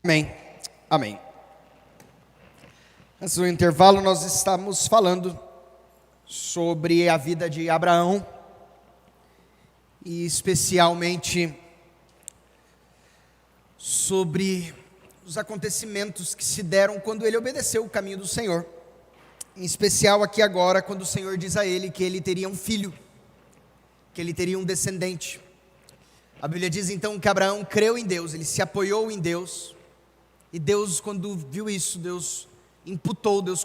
Amém. Amém. Antes do intervalo, nós estamos falando sobre a vida de Abraão e especialmente sobre os acontecimentos que se deram quando ele obedeceu o caminho do Senhor. Em especial aqui agora, quando o Senhor diz a ele que ele teria um filho, que ele teria um descendente. A Bíblia diz então que Abraão creu em Deus, ele se apoiou em Deus. E Deus, quando viu isso, Deus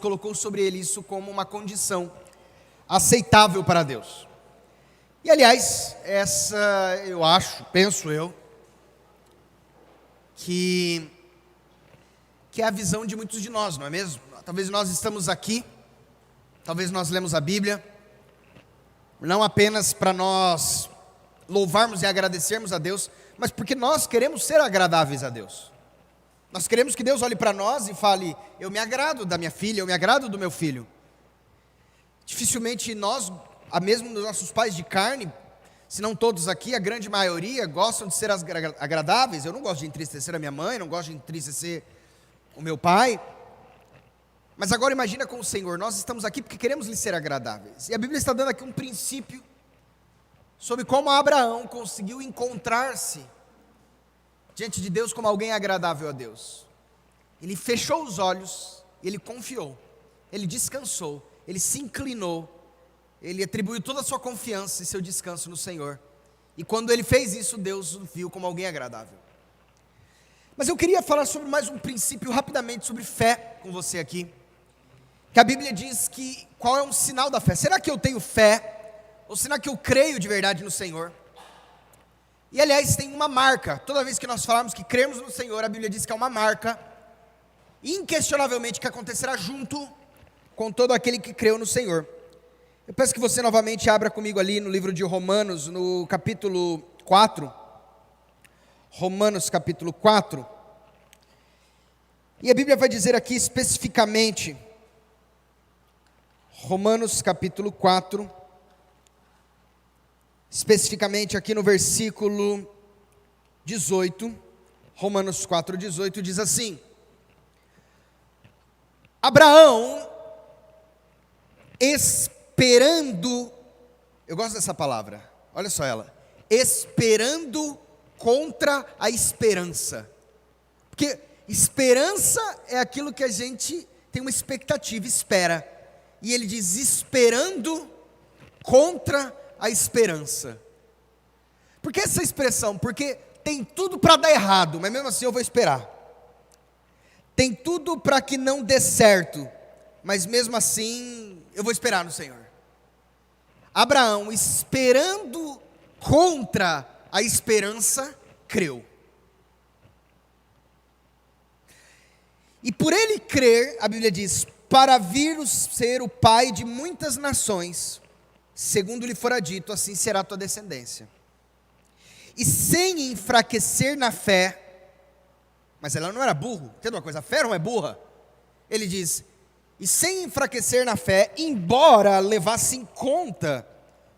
colocou sobre ele isso como uma condição aceitável para Deus. E aliás, penso eu, que é a visão de muitos de nós, não é mesmo? Talvez nós estamos aqui, talvez nós lemos a Bíblia, não apenas para nós louvarmos e agradecermos a Deus, mas porque nós queremos ser agradáveis a Deus. Nós queremos que Deus olhe para nós e fale: eu me agrado da minha filha, eu me agrado do meu filho. Dificilmente nós, mesmo dos nossos pais de carne, se não todos aqui, a grande maioria gostam de ser agradáveis. Eu não gosto de entristecer a minha mãe, não gosto de entristecer o meu pai. Mas agora imagina com o Senhor, nós estamos aqui porque queremos lhe ser agradáveis. E a Bíblia está dando aqui um princípio sobre como Abraão conseguiu encontrar-se diante de Deus como alguém agradável a Deus. Ele fechou os olhos, ele confiou, ele descansou, ele se inclinou, ele atribuiu toda a sua confiança e seu descanso no Senhor. E quando ele fez isso, Deus o viu como alguém agradável. Mas eu queria falar sobre mais um princípio rapidamente sobre fé com você aqui. Que a Bíblia diz que qual é um sinal da fé? Será que eu tenho fé? Ou será que eu creio de verdade no Senhor? E aliás, tem uma marca. Toda vez que nós falamos que cremos no Senhor, a Bíblia diz que é uma marca, inquestionavelmente, que acontecerá junto com todo aquele que creu no Senhor. Eu peço que você novamente abra comigo ali no livro de Romanos, no capítulo 4. Romanos capítulo 4. E a Bíblia vai dizer aqui especificamente, Romanos capítulo 4, especificamente aqui no versículo 18, Romanos 4, 18, diz assim: Abraão, esperando, eu gosto dessa palavra, olha só ela, esperando contra a esperança, porque esperança é aquilo que a gente tem uma expectativa, espera, e ele diz esperando contra a esperança. Por que essa expressão? Porque tem tudo para dar errado, mas mesmo assim eu vou esperar. Tem tudo para que não dê certo, mas mesmo assim eu vou esperar no Senhor. Abraão, esperando contra a esperança, creu. E por ele crer, a Bíblia diz, para vir ser o pai de muitas nações, segundo lhe fora dito, assim será a tua descendência. E sem enfraquecer na fé, mas ela não era burro, entende uma coisa? A fé não é burra. Ele diz, e sem enfraquecer na fé, embora levasse em conta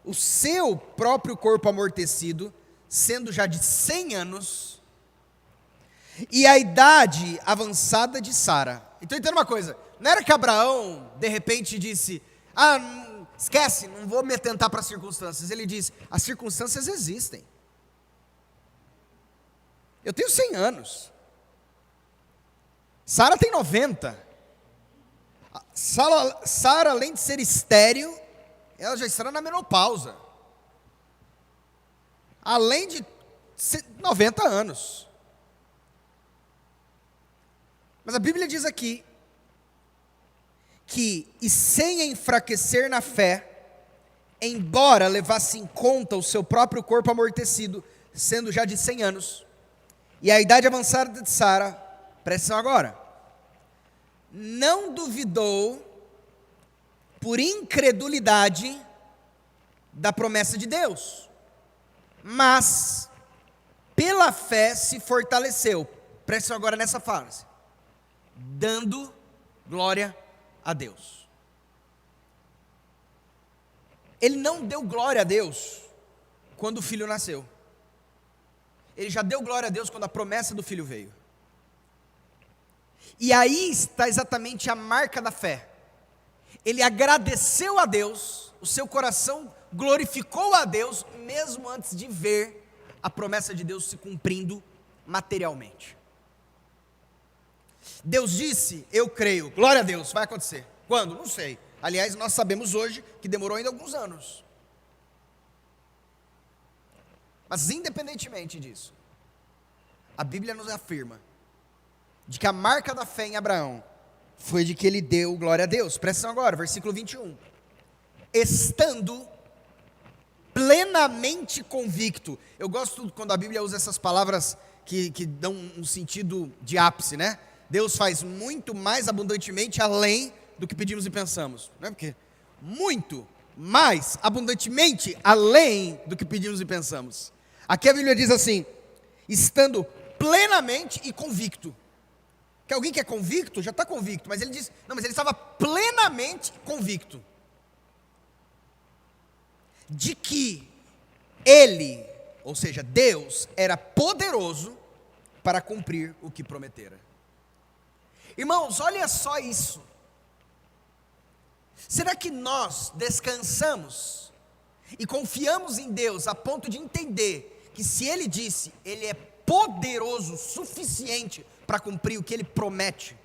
o seu próprio corpo amortecido, sendo já de 100 anos, e a idade avançada de Sara. Então entenda uma coisa, não era que Abraão de repente disse, esquece, não vou me atentar para as circunstâncias. Ele diz, as circunstâncias existem. Eu tenho 100 anos. Sara tem 90. Sara, além de ser estéril, ela já estará na menopausa. Além de 90 anos. Mas a Bíblia diz aqui, que, e sem enfraquecer na fé, embora levasse em conta o seu próprio corpo amortecido, sendo já de 100 anos, e a idade avançada de Sara, presta atenção agora, não duvidou, por incredulidade, da promessa de Deus, mas, pela fé se fortaleceu, presta atenção agora nessa frase, dando glória a Deus. Ele não deu glória a Deus quando o filho nasceu. Ele já deu glória a Deus quando a promessa do filho veio. E aí está exatamente a marca da fé. Ele agradeceu a Deus, o seu coração glorificou a Deus, mesmo antes de ver a promessa de Deus se cumprindo materialmente. Deus disse, eu creio, glória a Deus, vai acontecer. Quando? Não sei. Aliás, nós sabemos hoje que demorou ainda alguns anos. Mas independentemente disso, a Bíblia nos afirma de que a marca da fé em Abraão foi de que ele deu glória a Deus. Presta atenção agora, versículo 21. Estando plenamente convicto. Eu gosto quando a Bíblia usa essas palavras que dão um sentido de ápice, né? Deus faz muito mais abundantemente além do que pedimos e pensamos. Não é porque muito mais abundantemente além do que pedimos e pensamos. Aqui a Bíblia diz assim, estando plenamente e convicto. Que alguém que é convicto, já está convicto, mas ele diz, não, mas ele estava plenamente convicto de que ele, ou seja, Deus, era poderoso para cumprir o que prometera. Irmãos, olha só isso. Será que nós descansamos e confiamos em Deus a ponto de entender que se Ele disse, Ele é poderoso o suficiente para cumprir o que Ele promete?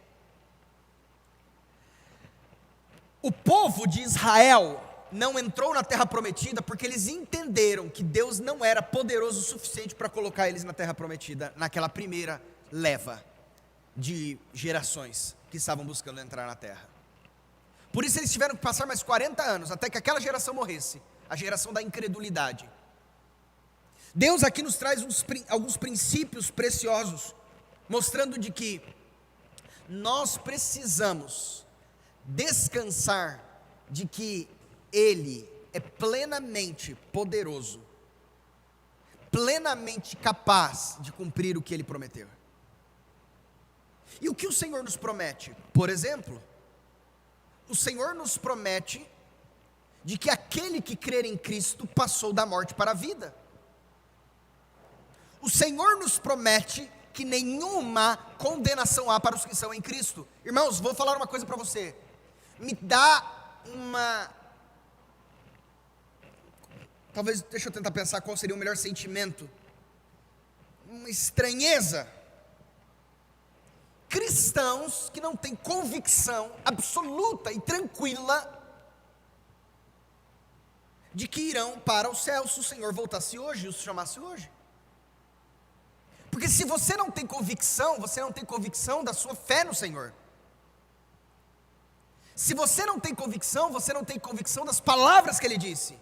O povo de Israel não entrou na terra prometida porque eles entenderam que Deus não era poderoso o suficiente para colocar eles na terra prometida, naquela primeira leva de gerações que estavam buscando entrar na terra. Por isso eles tiveram que passar mais 40 anos, até que aquela geração morresse, a geração da incredulidade. Deus aqui nos traz alguns princípios preciosos, mostrando de que nós precisamos descansar de que Ele é plenamente poderoso, plenamente capaz de cumprir o que Ele prometeu. E o que o Senhor nos promete? Por exemplo, o Senhor nos promete de que aquele que crer em Cristo passou da morte para a vida. O Senhor nos promete que nenhuma condenação há para os que são em Cristo. Irmãos, vou falar uma coisa para você. Me dá uma... Talvez, deixa eu tentar pensar qual seria o melhor sentimento. Uma estranheza. Cristãos que não têm convicção absoluta e tranquila de que irão para o céu se o Senhor voltasse hoje e os chamasse hoje. Porque se você não tem convicção, você não tem convicção da sua fé no Senhor. Se você não tem convicção, você não tem convicção das palavras que Ele disse.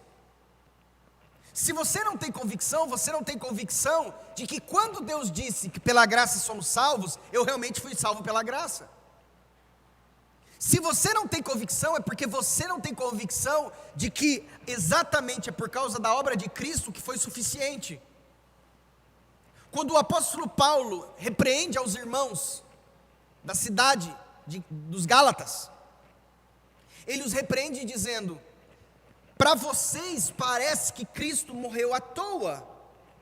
Se você não tem convicção, você não tem convicção de que quando Deus disse que pela graça somos salvos, eu realmente fui salvo pela graça. Se você não tem convicção, é porque você não tem convicção de que exatamente é por causa da obra de Cristo que foi suficiente. Quando o apóstolo Paulo repreende aos irmãos da cidade dos Gálatas, ele os repreende dizendo: para vocês parece que Cristo morreu à toa,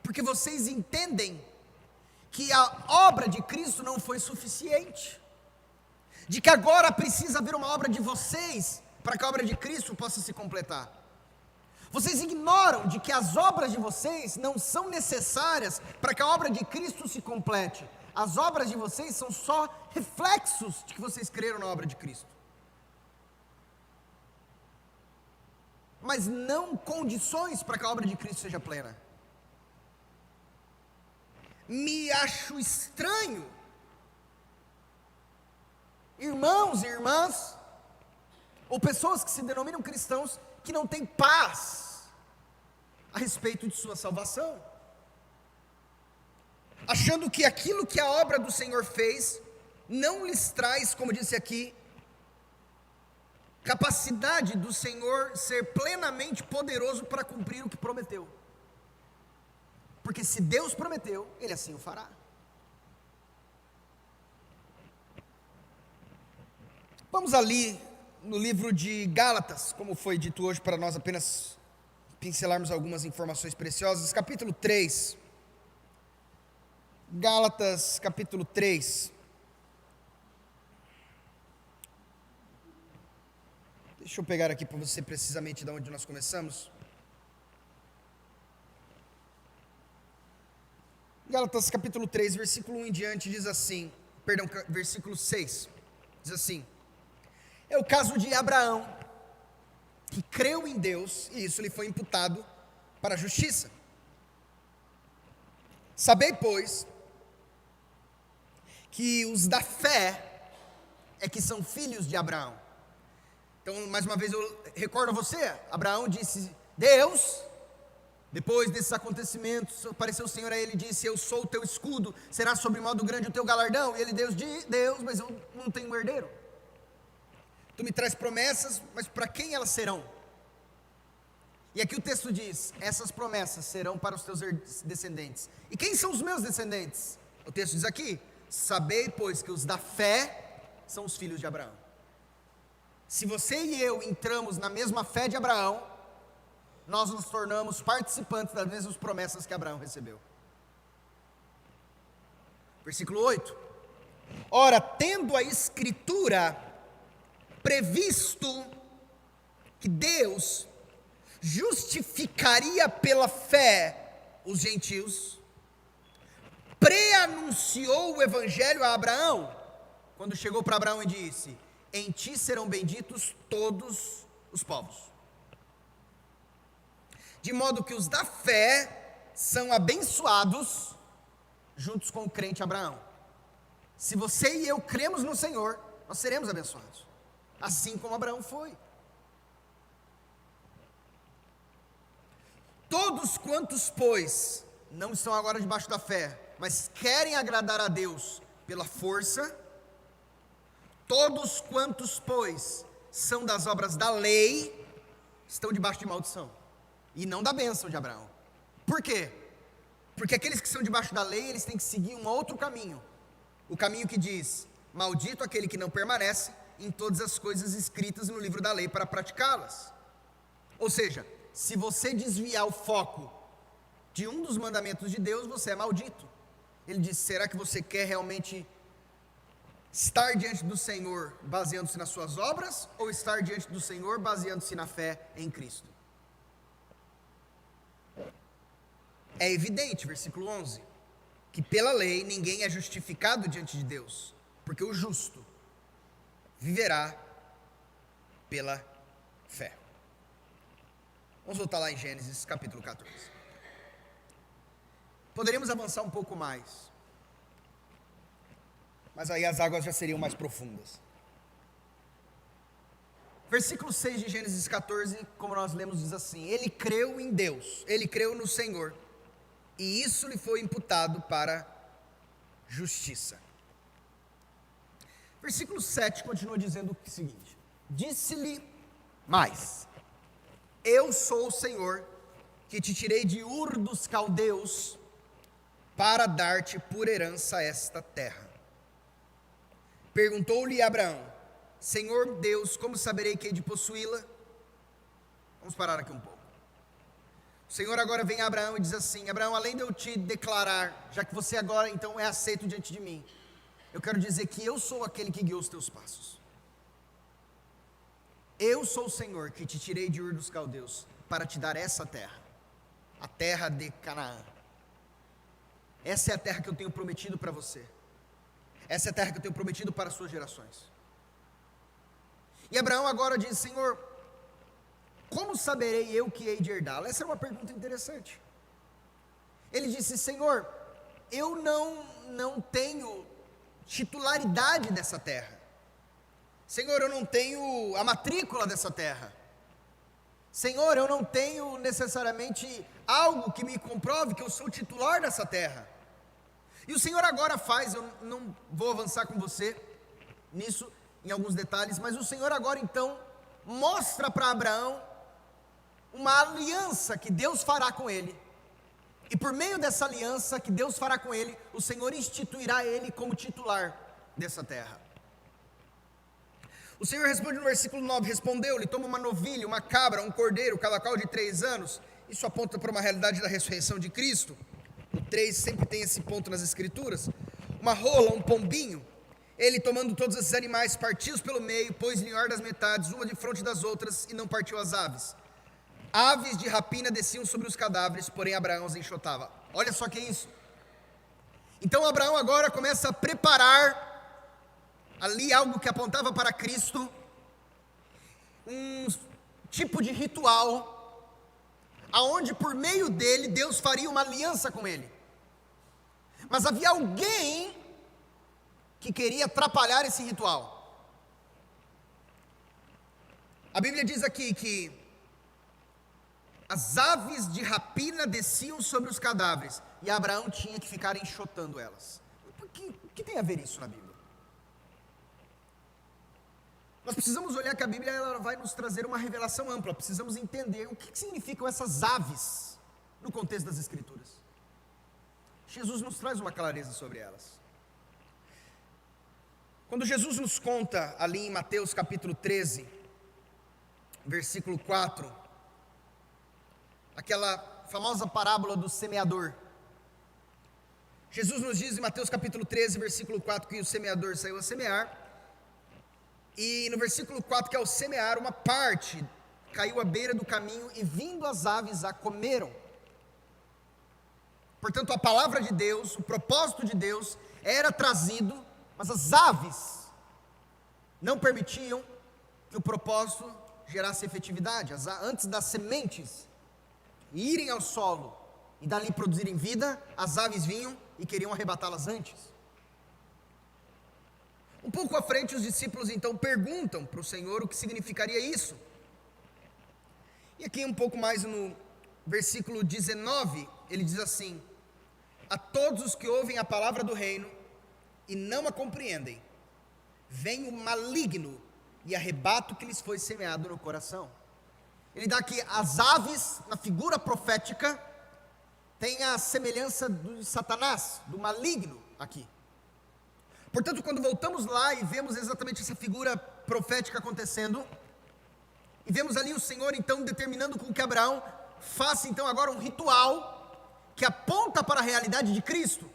porque vocês entendem que a obra de Cristo não foi suficiente, de que agora precisa haver uma obra de vocês, para que a obra de Cristo possa se completar. Vocês ignoram de que as obras de vocês não são necessárias para que a obra de Cristo se complete. As obras de vocês são só reflexos de que vocês creram na obra de Cristo, mas não condições para que a obra de Cristo seja plena. Me acho estranho, irmãos e irmãs, ou pessoas que se denominam cristãos, que não têm paz a respeito de sua salvação, achando que aquilo que a obra do Senhor fez, não lhes traz, como disse aqui, capacidade do Senhor ser plenamente poderoso para cumprir o que prometeu. Porque se Deus prometeu, Ele assim o fará. Vamos ali no livro de Gálatas, como foi dito hoje para nós apenas pincelarmos algumas informações preciosas, capítulo 3. Gálatas, capítulo 3. Deixa eu pegar aqui para você precisamente de onde nós começamos. Gálatas capítulo 3, versículo 1 em diante diz assim, versículo 6, diz assim: é o caso de Abraão, que creu em Deus, e isso lhe foi imputado para a justiça. Sabei, pois, que os da fé é que são filhos de Abraão. Então, mais uma vez eu recordo a você, Abraão disse, Deus, depois desses acontecimentos, apareceu o Senhor a ele e disse, eu sou o teu escudo, será sobre modo grande o teu galardão. E ele, Deus, mas eu não tenho herdeiro. Tu me traz promessas, mas para quem elas serão? E aqui o texto diz, essas promessas serão para os teus descendentes. E quem são os meus descendentes? O texto diz aqui, sabei, pois, que os da fé são os filhos de Abraão. Se você e eu entramos na mesma fé de Abraão, nós nos tornamos participantes das mesmas promessas que Abraão recebeu. Versículo 8. Ora, tendo a Escritura previsto que Deus justificaria pela fé os gentios, preanunciou o evangelho a Abraão, quando chegou para Abraão e disse, em ti serão benditos todos os povos. De modo que os da fé são abençoados juntos com o crente Abraão. Se você e eu cremos no Senhor, nós seremos abençoados, assim como Abraão foi. Todos quantos, pois, não estão agora debaixo da fé, mas querem agradar a Deus pela força, todos quantos, pois, são das obras da lei, estão debaixo de maldição, e não da bênção de Abraão. Por quê? Porque aqueles que são debaixo da lei, eles têm que seguir um outro caminho, o caminho que diz, maldito aquele que não permanece em todas as coisas escritas no livro da lei para praticá-las. Ou seja, se você desviar o foco de um dos mandamentos de Deus, você é maldito. Ele diz, será que você quer realmente estar diante do Senhor baseando-se nas suas obras, ou estar diante do Senhor baseando-se na fé em Cristo? É evidente, versículo 11, que pela lei ninguém é justificado diante de Deus, porque o justo viverá pela fé. Vamos voltar lá em Gênesis capítulo 14. Poderíamos avançar um pouco mais, mas aí as águas já seriam mais profundas. Versículo 6 de Gênesis 14, como nós lemos, diz assim, ele creu em Deus, ele creu no Senhor, e isso lhe foi imputado para justiça. Versículo 7 continua dizendo o seguinte, disse-lhe mais, eu sou o Senhor, que te tirei de Ur dos Caldeus, para dar-te por herança esta terra. Perguntou-lhe Abraão, Senhor Deus, como saberei que hei de possuí-la? Vamos parar aqui um pouco. O Senhor agora vem a Abraão e diz assim, Abraão, além de eu te declarar, já que você agora então é aceito diante de mim, eu quero dizer que eu sou aquele que guiou os teus passos. Eu sou o Senhor que te tirei de Ur dos Caldeus para te dar essa terra, a terra de Canaã. Essa é a terra que eu tenho prometido para você. Essa é a terra que eu tenho prometido para as suas gerações. E Abraão agora diz, Senhor, como saberei eu que hei de herdá-la? Essa é uma pergunta interessante. Ele disse, Senhor, eu não tenho titularidade dessa terra. Senhor, eu não tenho a matrícula dessa terra. Senhor, eu não tenho necessariamente algo que me comprove que eu sou titular dessa terra. E o Senhor agora faz, eu não vou avançar com você nisso, em alguns detalhes, mas o Senhor agora então mostra para Abraão uma aliança que Deus fará com ele. E por meio dessa aliança que Deus fará com ele, o Senhor instituirá ele como titular dessa terra. O Senhor responde no versículo 9, respondeu-lhe, toma uma novilha, uma cabra, um cordeiro, cada qual de 3 anos. Isso aponta para uma realidade da ressurreição de Cristo. O 3 sempre tem esse ponto nas escrituras. Uma rola, um pombinho. Ele, tomando todos esses animais, partiu-os pelo meio, pôs-lhe em ordem as metades, uma defronte das outras, e não partiu as aves. Aves de rapina desciam sobre os cadáveres, porém Abraão os enxotava. Olha só que é isso. Então Abraão agora começa a preparar ali algo que apontava para Cristo, um tipo de ritual, aonde por meio dele Deus faria uma aliança com ele. Mas havia alguém que queria atrapalhar esse ritual. A Bíblia diz aqui que as aves de rapina desciam sobre os cadáveres, e Abraão tinha que ficar enxotando elas. O que tem a ver isso na Bíblia? Nós precisamos olhar que a Bíblia ela vai nos trazer uma revelação ampla, precisamos entender o que significam essas aves no contexto das Escrituras. Jesus nos traz uma clareza sobre elas. Quando Jesus nos conta ali em Mateus capítulo 13, versículo 4, aquela famosa parábola do semeador. Jesus nos diz em Mateus capítulo 13, versículo 4, que o semeador saiu a semear, e no versículo 4, que ao semear, uma parte caiu à beira do caminho, e vindo as aves a comeram. Portanto, a palavra de Deus, o propósito de Deus, era trazido, mas as aves não permitiam que o propósito gerasse efetividade. Antes das sementes irem ao solo e dali produzirem vida, as aves vinham e queriam arrebatá-las antes. Um pouco à frente, os discípulos então perguntam para o Senhor o que significaria isso. E aqui um pouco mais no versículo 19, ele diz assim: a todos os que ouvem a palavra do reino e não a compreendem, vem o maligno e arrebata o que lhes foi semeado no coração. Ele dá aqui as aves, na figura profética, tem a semelhança de Satanás, do maligno aqui. Portanto, quando voltamos lá e vemos exatamente essa figura profética acontecendo, e vemos ali o Senhor então determinando com que Abraão faça então agora um ritual que aponta para a realidade de Cristo.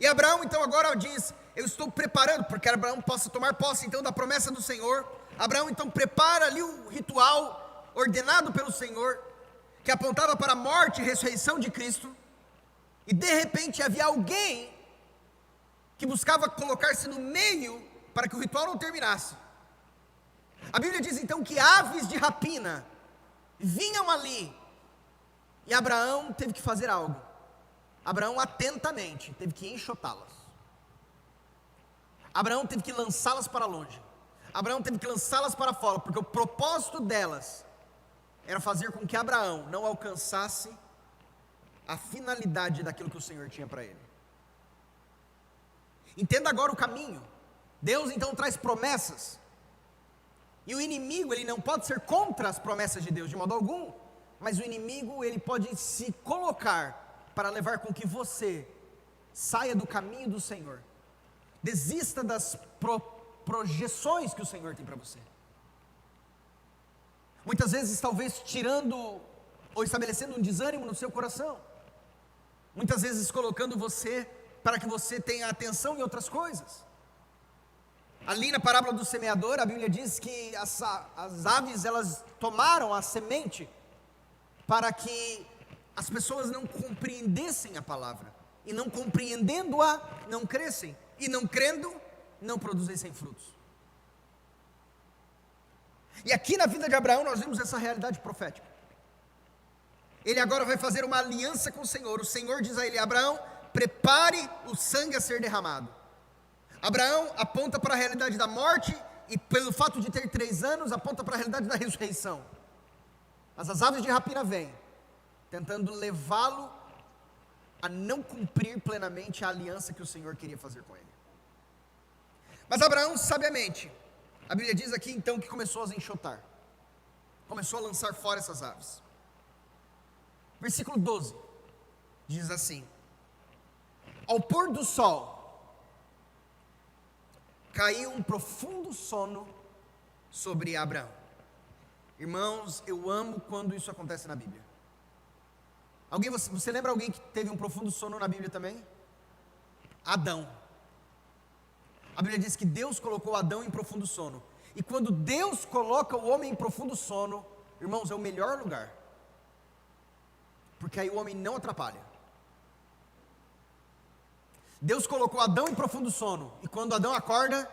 E Abraão então agora diz: eu estou preparando, porque Abraão possa tomar posse então da promessa do Senhor. Abraão então prepara ali o ritual ordenado pelo Senhor, que apontava para a morte e ressurreição de Cristo, e de repente havia alguém que buscava colocar-se no meio para que o ritual não terminasse. A Bíblia diz então que aves de rapina vinham ali, e Abraão teve que fazer algo. Abraão atentamente teve que enxotá-las. Abraão teve que lançá-las para longe. Abraão teve que lançá-las para fora, porque o propósito delas era fazer com que Abraão não alcançasse a finalidade daquilo que o Senhor tinha para ele. Entenda agora o caminho. Deus então traz promessas, e o inimigo ele não pode ser contra as promessas de Deus de modo algum, mas o inimigo ele pode se colocar para levar com que você saia do caminho do Senhor, desista das projeções que o Senhor tem para você. Muitas vezes talvez tirando ou estabelecendo um desânimo no seu coração, muitas vezes colocando você para que você tenha atenção em outras coisas. Ali na parábola do semeador, a Bíblia diz que as aves, elas tomaram a semente para que as pessoas não compreendessem a palavra, e não compreendendo-a, não crescem, e não crendo, não produzissem frutos. E aqui na vida de Abraão nós vemos essa realidade profética. Ele agora vai fazer uma aliança com o Senhor diz a ele: Abraão, prepare o sangue a ser derramado. Abraão aponta para a realidade da morte, e pelo fato de ter 3 anos, aponta para a realidade da ressurreição. Mas as aves de rapina vêm, tentando levá-lo a não cumprir plenamente a aliança que o Senhor queria fazer com ele. Mas Abraão, sabiamente, a Bíblia diz aqui então que começou a enxotar, começou a lançar fora essas aves. Versículo 12, diz assim: ao pôr do sol, caiu um profundo sono sobre Abraão. Irmãos, eu amo quando isso acontece na Bíblia. Você lembra alguém que teve um profundo sono na Bíblia também? Adão. A Bíblia diz que Deus colocou Adão em profundo sono. E quando Deus coloca o homem em profundo sono, irmãos, é o melhor lugar. Porque aí o homem não atrapalha. Deus colocou Adão em profundo sono. E quando Adão acorda,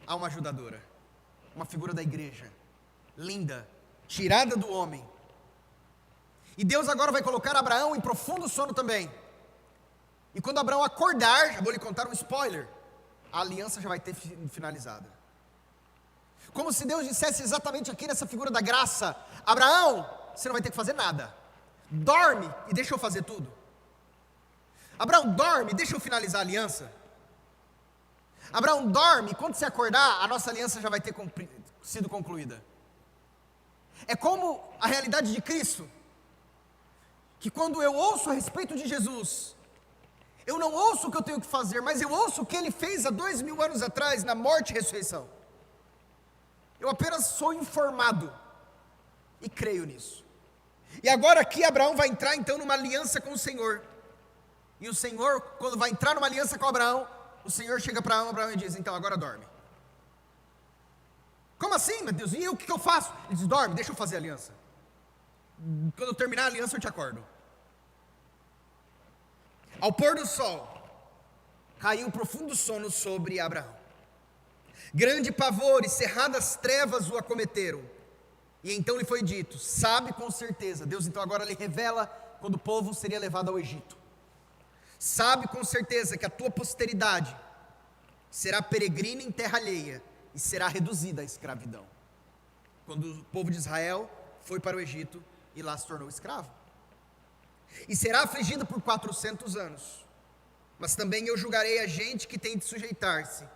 há uma ajudadora. Uma figura da igreja. Linda. Tirada do homem. E Deus agora vai colocar Abraão em profundo sono também. E quando Abraão acordar, já vou lhe contar um spoiler, a aliança já vai ter finalizada. Como se Deus dissesse exatamente aqui nessa figura da graça: Abraão, você não vai ter que fazer nada. Dorme e deixa eu fazer tudo. Abraão, dorme, deixa eu finalizar a aliança. Abraão, dorme, quando você acordar, a nossa aliança já vai ter sido concluída. É como a realidade de Cristo, que quando eu ouço a respeito de Jesus, eu não ouço o que eu tenho que fazer, mas eu ouço o que Ele fez há 2000 anos atrás, na morte e ressurreição. Eu apenas sou informado e creio nisso. E agora aqui Abraão vai entrar então numa aliança com o Senhor. E o Senhor, quando vai entrar numa aliança com Abraão, o Senhor chega para Abraão e diz: então agora dorme. Como assim, meu Deus? E eu, o que eu faço? Ele diz: dorme, deixa eu fazer a aliança. Quando eu terminar a aliança eu te acordo. Ao pôr do sol, caiu um profundo sono sobre Abraão. Grande pavor e cerradas trevas o acometeram. E então lhe foi dito: sabe com certeza, Deus então agora lhe revela quando o povo seria levado ao Egito. Sabe com certeza que a tua posteridade será peregrina em terra alheia e será reduzida à escravidão. Quando o povo de Israel foi para o Egito e lá se tornou escravo. E será afligida por 400 anos. Mas também eu julgarei a gente que tem de sujeitar-se,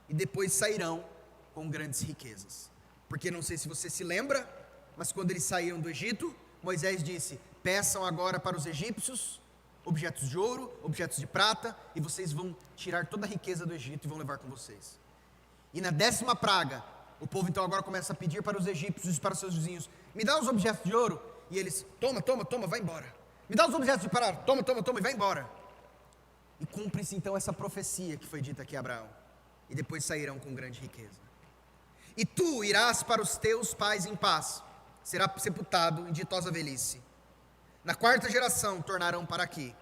e depois sairão com grandes riquezas. Porque não sei se você se lembra, mas quando eles saíram do Egito, Moisés disse: peçam agora para os egípcios objetos de ouro, objetos de prata, e vocês vão tirar toda a riqueza do Egito e vão levar com vocês. E na 10ª praga, o povo então agora começa a pedir para os egípcios e para os seus vizinhos: me dá os objetos de ouro. E eles: toma, toma, toma, vai embora. Me dá os objetos de prata, toma, toma, toma e vai embora. E cumpre-se então essa profecia que foi dita aqui a Abraão. E depois sairão com grande riqueza. E tu irás para os teus pais em paz, será sepultado em ditosa velhice. Na 4ª geração tornarão para aqui.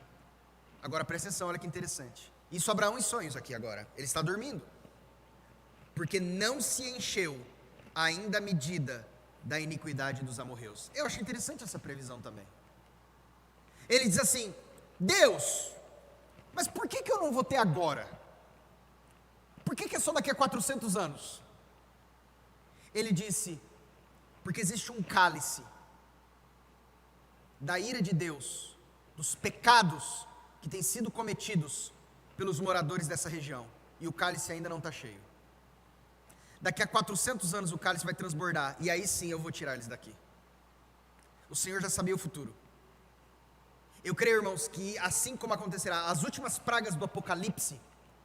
Agora presta atenção, olha que interessante. Isso Abraão em sonhos aqui agora. Ele está dormindo. Porque não se encheu ainda a medida da iniquidade dos amorreus. Eu acho interessante essa previsão também. Ele diz assim: Deus, mas por que eu não vou ter agora? Por que é só daqui a 400 anos? Ele disse: porque existe um cálice da ira de Deus, dos pecados que têm sido cometidos pelos moradores dessa região, e o cálice ainda não está cheio. Daqui a 400 anos o cálice vai transbordar, e aí sim eu vou tirar eles daqui. O Senhor já sabia o futuro. Eu creio, irmãos, que assim como acontecerá, as últimas pragas do Apocalipse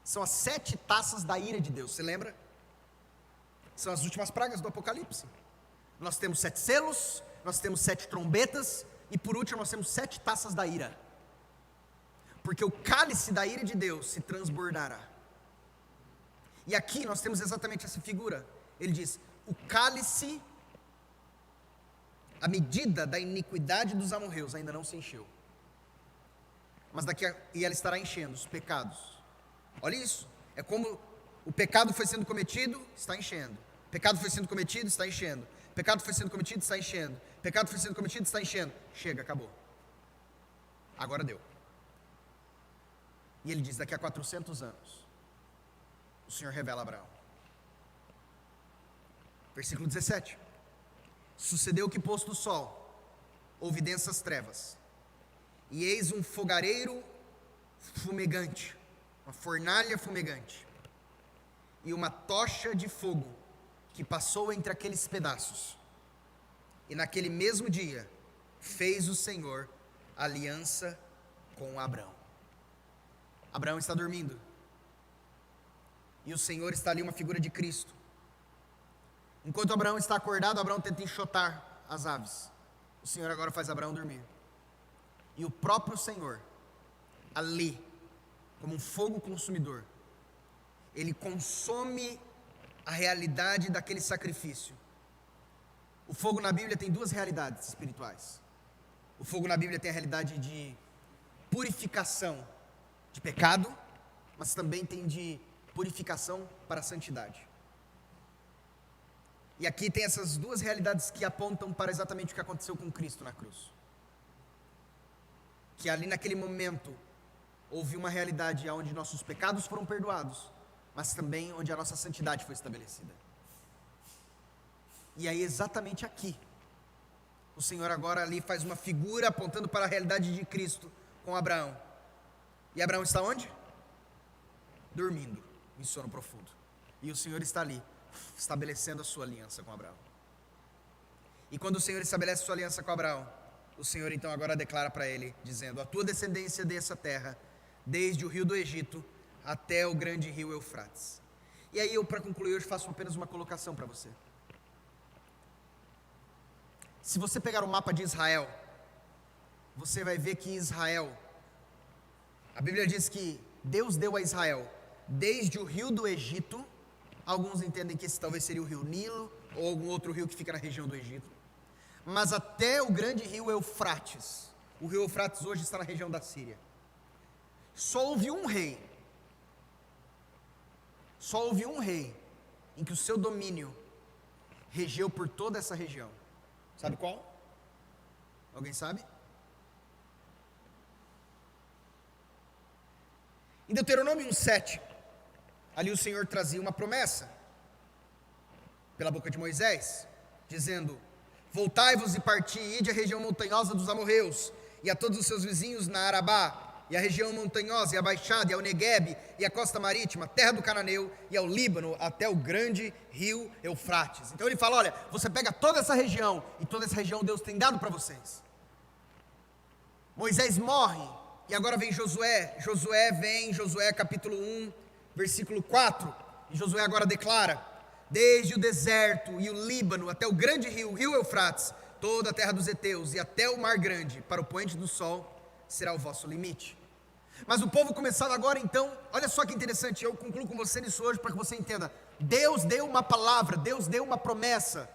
são as 7 taças da ira de Deus, você lembra? São as últimas pragas do Apocalipse. Nós temos 7 selos, nós temos 7 trombetas, e por último nós temos 7 taças da ira. Porque o cálice da ira de Deus se transbordará. E aqui nós temos exatamente essa figura. Ele diz: o cálice, a medida da iniquidade dos amorreus ainda não se encheu. Mas e ela estará enchendo os pecados. Olha isso, é como o pecado foi sendo cometido, está enchendo. O pecado foi sendo cometido, está enchendo. O pecado foi sendo cometido, está enchendo. O pecado foi sendo cometido, está enchendo. Chega, acabou. Agora deu. E ele diz: daqui a 400 anos, o Senhor revela a Abraão. Versículo 17. Sucedeu que posto o sol, houve densas trevas, e eis um fogareiro fumegante, uma fornalha fumegante, e uma tocha de fogo que passou entre aqueles pedaços. E naquele mesmo dia fez o Senhor aliança com Abraão. Abraão está dormindo, e o Senhor está ali, uma figura de Cristo. Enquanto Abraão está acordado, Abraão tenta enxotar as aves. O Senhor agora faz Abraão dormir. E o próprio Senhor, ali, como um fogo consumidor, ele consome a realidade daquele sacrifício. O fogo na Bíblia tem duas realidades espirituais. O fogo na Bíblia tem a realidade de purificação de pecado, mas também tem de purificação para a santidade. E aqui tem essas duas realidades que apontam para exatamente o que aconteceu com Cristo na cruz. Que ali naquele momento houve uma realidade onde nossos pecados foram perdoados, mas também onde a nossa santidade foi estabelecida. E aí exatamente aqui, o Senhor agora ali faz uma figura apontando para a realidade de Cristo com Abraão. E Abraão está onde? Dormindo, em sono profundo. E o Senhor está ali, estabelecendo a sua aliança com Abraão. E quando o Senhor estabelece a sua aliança com Abraão, o Senhor então agora declara para ele, dizendo: a tua descendência dessa terra, desde o rio do Egito até o grande rio Eufrates. E aí eu, para concluir, hoje faço apenas uma colocação para você. Se você pegar o mapa de Israel, você vai ver que Israel, a Bíblia diz que Deus deu a Israel, desde o rio do Egito, alguns entendem que esse talvez seria o rio Nilo, ou algum outro rio que fica na região do Egito, mas até o grande rio Eufrates. O rio Eufrates hoje está na região da Síria. Só houve um rei em que o seu domínio regeu por toda essa região. Sabe qual? Alguém sabe? Em Deuteronômio 1:7, ali o Senhor trazia uma promessa pela boca de Moisés, dizendo: voltai-vos e parti, ide à região montanhosa dos amorreus, e a todos os seus vizinhos na Arabá, e a região montanhosa, e a baixada, e ao Neguebe, e a costa marítima, terra do Cananeu, e ao Líbano, até o grande rio Eufrates. Então ele fala: olha, você pega toda essa região, e toda essa região Deus tem dado para vocês. Moisés morre, e agora vem Josué. Josué capítulo 1, versículo 4, e Josué agora declara: desde o deserto e o Líbano até o grande rio Eufrates, toda a terra dos heteus e até o mar grande, para o poente do sol, será o vosso limite. Mas o povo começava agora então, olha só que interessante, eu concluo com você nisso hoje para que você entenda. Deus deu uma palavra, Deus deu uma promessa,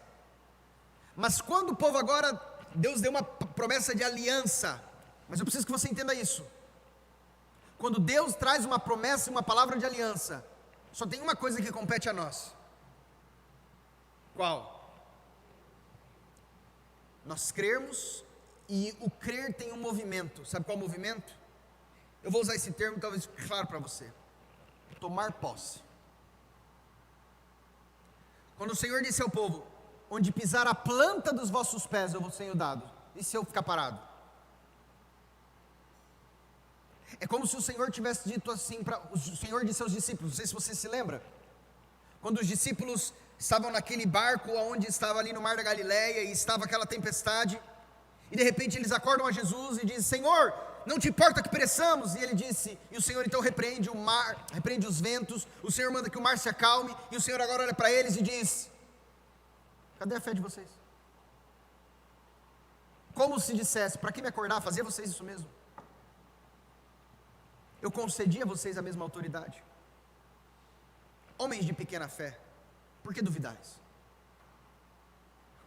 mas quando o povo agora, Deus deu uma promessa de aliança, mas eu preciso que você entenda isso. Quando Deus traz uma promessa e uma palavra de aliança, só tem uma coisa que compete a nós. Qual? Nós crermos, e o crer tem um movimento. Sabe qual é o movimento? Eu vou usar esse termo, talvez fique claro para você: tomar posse. Quando o Senhor disse ao povo: onde pisar a planta dos vossos pés eu vos tenho dado, e se eu ficar parado? É como se o Senhor tivesse dito assim, o Senhor disse aos discípulos, não sei se você se lembra, quando os discípulos estavam naquele barco onde estava ali no mar da Galileia, e estava aquela tempestade, e de repente eles acordam a Jesus e dizem: Senhor, não te importa que pereçamos? E ele disse, e o Senhor então repreende o mar, repreende os ventos, o Senhor manda que o mar se acalme, e o Senhor agora olha para eles e diz: cadê a fé de vocês? Como se dissesse: para que me acordar, fazer vocês isso mesmo? Eu concedi a vocês a mesma autoridade. Homens de pequena fé, por que duvidais?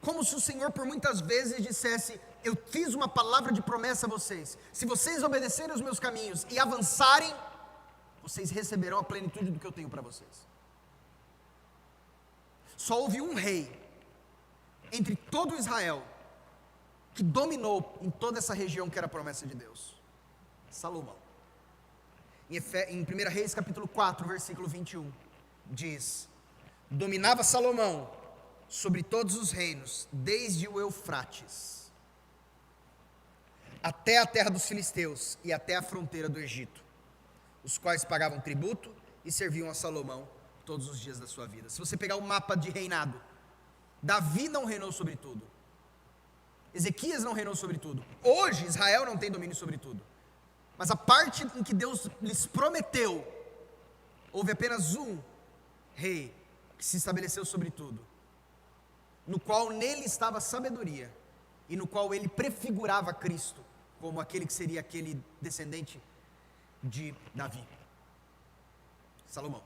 Como se o Senhor por muitas vezes dissesse: eu fiz uma palavra de promessa a vocês, se vocês obedecerem os meus caminhos e avançarem, vocês receberão a plenitude do que eu tenho para vocês. Só houve um rei entre todo Israel que dominou em toda essa região que era a promessa de Deus: Salomão. Em 1 Reis capítulo 4, versículo 21, diz: dominava Salomão sobre todos os reinos, desde o Eufrates até a terra dos filisteus e até a fronteira do Egito, os quais pagavam tributo e serviam a Salomão todos os dias da sua vida. Se você pegar o mapa de reinado, Davi não reinou sobre tudo, Ezequias não reinou sobre tudo, hoje Israel não tem domínio sobre tudo, mas a parte em que Deus lhes prometeu, houve apenas um rei que se estabeleceu sobre tudo, no qual nele estava sabedoria, e no qual ele prefigurava Cristo, como aquele que seria aquele descendente de Davi: Salomão.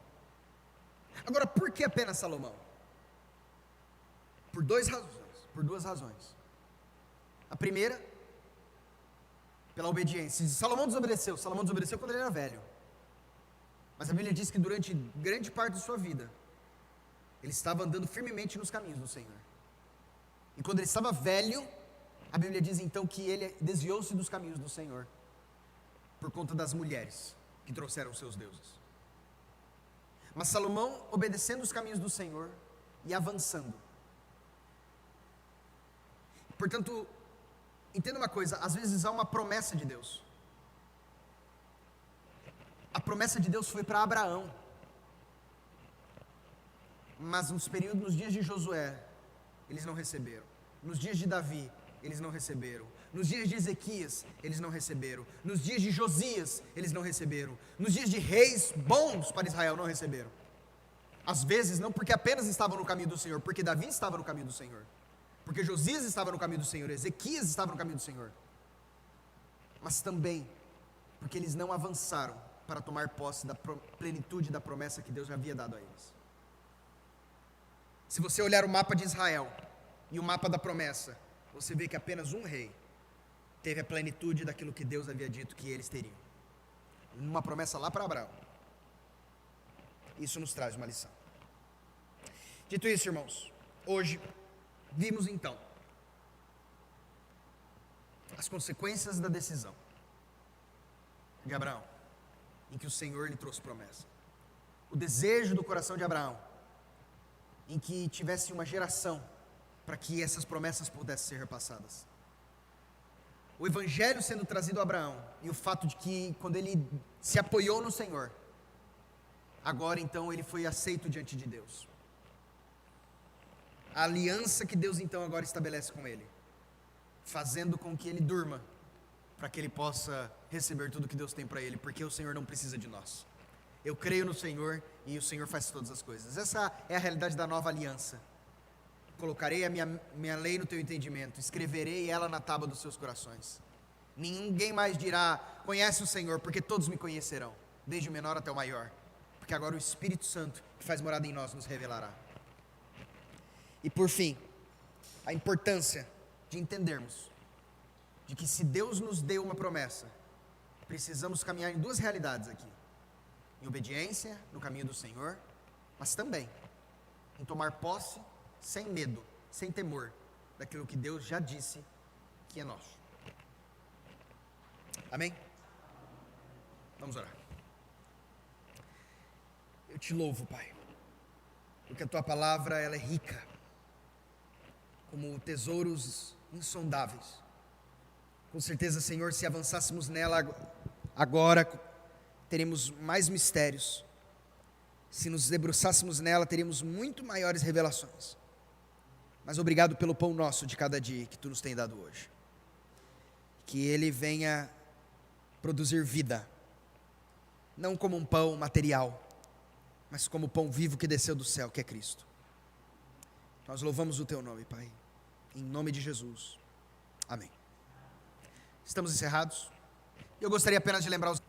Agora, por que apenas Salomão? Por duas razões. A primeira, pela obediência. Salomão desobedeceu quando ele era velho. Mas a Bíblia diz que durante grande parte de sua vida, ele estava andando firmemente nos caminhos do Senhor. E quando ele estava velho, a Bíblia diz então que ele desviou-se dos caminhos do Senhor, por conta das mulheres que trouxeram seus deuses. Mas Salomão, obedecendo os caminhos do Senhor e avançando. Portanto, entenda uma coisa, às vezes há uma promessa de Deus. A promessa de Deus foi para Abraão. Mas nos dias de Josué, eles não receberam. Nos dias de Davi, eles não receberam. Nos dias de Ezequias, eles não receberam. Nos dias de Josias, eles não receberam. Nos dias de reis bons para Israel, não receberam. Às vezes, não porque apenas estavam no caminho do Senhor, porque Davi estava no caminho do Senhor, porque Josias estava no caminho do Senhor, Ezequias estava no caminho do Senhor, mas também porque eles não avançaram para tomar posse da plenitude da promessa que Deus já havia dado a eles. Se você olhar o mapa de Israel e o mapa da promessa, você vê que apenas um rei teve a plenitude daquilo que Deus havia dito que eles teriam. Uma promessa lá para Abraão. Isso nos traz uma lição. Dito isso, irmãos, hoje vimos então as consequências da decisão de Abraão, em que o Senhor lhe trouxe promessa. O desejo do coração de Abraão, em que tivesse uma geração para que essas promessas pudessem ser repassadas. O evangelho sendo trazido a Abraão, e o fato de que quando ele se apoiou no Senhor, agora então ele foi aceito diante de Deus. A aliança que Deus então agora estabelece com ele, fazendo com que ele durma, para que ele possa receber tudo que Deus tem para ele, porque o Senhor não precisa de nós. Eu creio no Senhor e o Senhor faz todas as coisas. Essa é a realidade da nova aliança. Colocarei a minha lei no teu entendimento, escreverei ela na tábua dos seus corações. Ninguém mais dirá, conhece o Senhor, porque todos me conhecerão, desde o menor até o maior, porque agora o Espírito Santo, que faz morada em nós, nos revelará. E por fim, a importância de entendermos de que se Deus nos deu uma promessa, precisamos caminhar em duas realidades aqui: em obediência, no caminho do Senhor, mas também em tomar posse sem medo, sem temor, daquilo que Deus já disse que é nosso. Amém? Vamos orar. Eu te louvo, Pai, porque a Tua palavra ela é rica, como tesouros insondáveis. Com certeza, Senhor, se avançássemos nela agora, teremos mais mistérios. Se nos debruçássemos nela, teríamos muito maiores revelações. Mas obrigado pelo pão nosso de cada dia que Tu nos tem dado hoje. Que ele venha produzir vida, não como um pão material, mas como o pão vivo que desceu do céu, que é Cristo. Nós louvamos o Teu nome, Pai, em nome de Jesus. Amém. Estamos encerrados. Eu gostaria apenas de lembrar os